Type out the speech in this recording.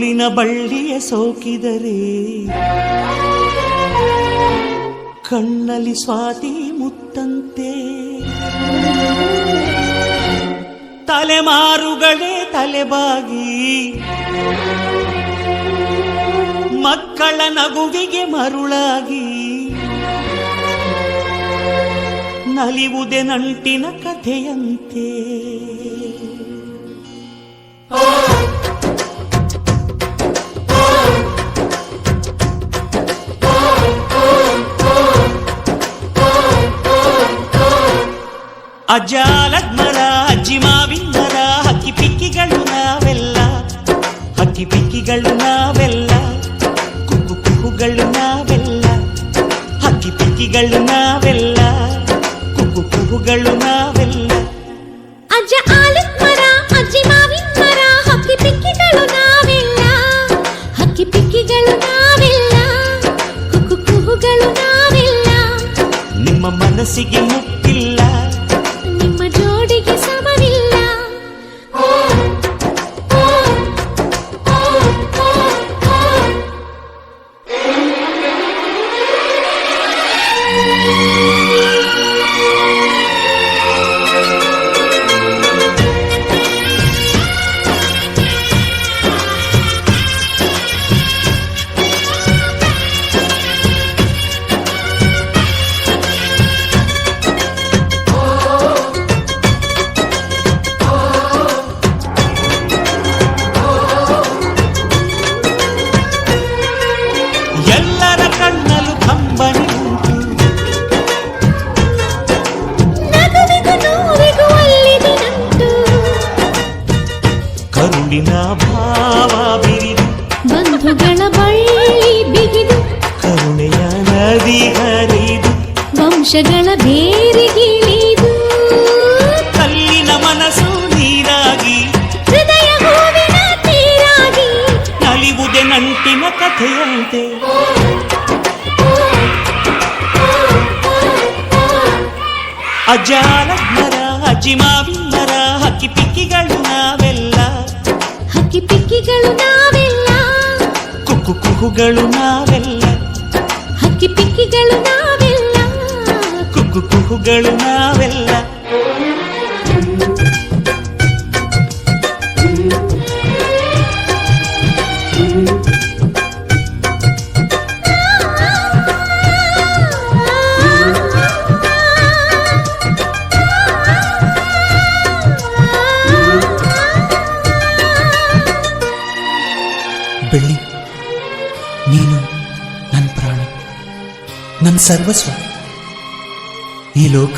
ಮುಳ್ಳಿನ ಬಳ್ಳಿಯ ಸೋಕಿದರೆ ಕಣ್ಣಲ್ಲಿ ಸ್ವಾತಿ ಮುತ್ತಂತೆ. ತಲೆಮಾರುಗಳೇ ತಲೆಬಾಗಿ ಮಕ್ಕಳ ನಗುವಿಗೆ ಮರುಳಾಗಿ ನಲಿವುದೆ ನಂಟಿನ ಕಥೆಯಂತೆ. ಅಜ್ಜಾಲದ ಮರ ಅಜ್ಜಿ ಮಾವಿನ ಮರ ಹಕ್ಕಿ ಪಿಕ್ಕಿಗಳು ನಾವೆಲ್ಲ, ಹಕ್ಕಿ ಪಿಕ್ಕಿಗಳು ನಾವೆಲ್ಲ, ಕುಕ್ಕು ಕುಹುಗಳು ನಾವೆಲ್ಲ, ಹಕ್ಕಿ ಪಿಕ್ಕಿಗಳು ನಾವೆಲ್ಲ, ಕುಕ್ಕು ಕುಹುಗಳು ನಾವೆಲ್ಲ. ಅಜ್ಜ ಆಲದ ಮರ ಅಜ್ಜಿ ಮಾವಿನ ಮರ ಹಕ್ಕಿ ಪಿಕ್ಕಿಗಳು ನಾವೆಲ್ಲ, ಹಕ್ಕಿ ಪಿಕ್ಕಿಗಳು ನಾವೆಲ್ಲ, ಕುಕ್ಕು ಕುಹುಗಳು ನಾವೆಲ್ಲ. ನಿಮ್ಮ ಮನಸ್ಸಿಗೆ ಮುಟ್ಟಿಲ್ಲ, ನಿಮ್ಮ ಜೋಡಿಗೆ ಸಮವಿಲ್ಲ. ಎಲ್ಲರ ಕಣ್ಣಲು ಕಂಬನಿ ಉಂಟು, ನಗುವಿಗೂ ನೋವಿಗೂ ಅಲ್ಲಿದೆ ನಂಟು. ಕರುಳಿನ ಭಾವ ಬಿರಿದು ಬಂಧುಗಳ ಬಳ್ಳಿ ಬಿಗಿದು ಕರುಣೆಯ ನದಿ ಹರಿದು ವಂಶಗಳ ಬೇರಿಗಿಳಿದು ಕಲ್ಲಿನ ಮನಸ್ಸು ನೀರಾಗಿ ಹೃದಯ ಹೂವಿನ ತೀರಾಗಿ ನಲಿವುದೆ ನಂಟಿನ ಕಥೆಯಂತೆ. ಅಜ್ಜಾಲದ ಮರ ಅಜ್ಜಿ ಮಾವಿನ ಮರ ಹಕ್ಕಿ ಪಿಕ್ಕಿಗಳು ನಾವೆಲ್ಲ, ಹಕ್ಕಿ ಪಿಕ್ಕಿಗಳು ನಾವೆಲ್ಲ, ಕುಕ್ಕು ಕುಹುಗಳು ನಾವೆಲ್ಲ, ಹಕ್ಕಿ ಪಿಕ್ಕಿಗಳು ನಾವೆಲ್ಲ. ಕುಕ್ಕು ಕುಹುಗಳು ನಾವೆಲ್ಲ. ಬೆಳ್ಳಿ, ನೀನು ನನ್ನ ಪ್ರಾಣ, ನನ್ನ ಸರ್ವಸ್ವ. ಈ ಲೋಕ